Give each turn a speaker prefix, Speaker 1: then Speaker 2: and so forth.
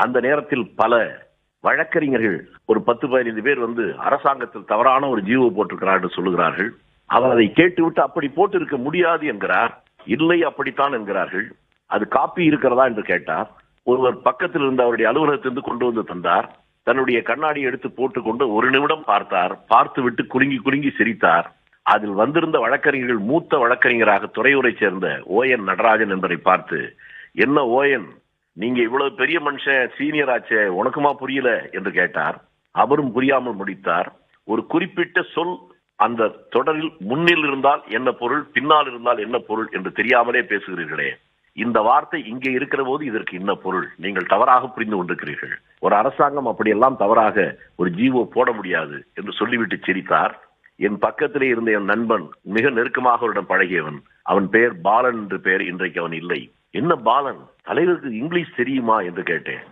Speaker 1: அந்த நேரத்தில் பல வழக்கறிஞர்கள் ஒரு 10-15 பேர் வந்து அரசாங்கத்தில் தவறான ஒரு ஜீவோ போட்டிருக்கிறார்கள் சொல்லுகிறார்கள். அவர் அதை கேட்டுவிட்டு அப்படி போட்டு இருக்க முடியாது என்கிறார். இல்லை அப்படித்தான் என்கிறார்கள். அது காப்பி இருக்கிறதா என்று கேட்டார். ஒருவர் பக்கத்தில் இருந்த அவருடைய அலுவலகத்திலிருந்து கொண்டு வந்து தந்தார். தன்னுடைய கண்ணாடியை எடுத்து போட்டுக்கொண்டு ஒரு நிமிடம் பார்த்தார். பார்த்து விட்டு குலுங்கி குலுங்கி சிரித்தார். அதில் வந்திருந்த வழக்கறிஞர்கள் மூத்த வழக்கறிஞராக துறையூரை சேர்ந்த ON நடராஜன் என்பதை பார்த்து, என்ன ON, நீங்க இவ்வளவு பெரிய மனுஷன், சீனியர் ஆச்சே, உனக்குமா புரியல என்று கேட்டார். அவரும் புரியாமல் முடித்தார். ஒரு குறிப்பிட்ட சொல் அந்த தொடரில் முன்னில் இருந்தால் என்ன பொருள், பின்னால் இருந்தால் என்ன பொருள் என்று தெரியாமலே பேசுகிறீர்களே, இந்த வார்த்தை இங்கே இருக்கிற போது இதற்கு என்ன பொருள், நீங்கள் தவறாக புரிந்து கொண்டிருக்கிறீர்கள். ஒரு அரசாங்கம் அப்படியெல்லாம் தவறாக ஒரு ஜீவோ போட முடியாது என்று சொல்லிவிட்டு சிரித்தார். என் பக்கத்திலே இருந்த என் நண்பன், மிக நெருக்கமாக அவரிடம் பழகியவன், அவன் பெயர் பாலன் என்று பெயர், இன்றைக்கு அவன் இல்லை. என்ன பாலன், தலைவருக்கு இங்கிலீஷ் தெரியுமா என்று கேட்டேன்.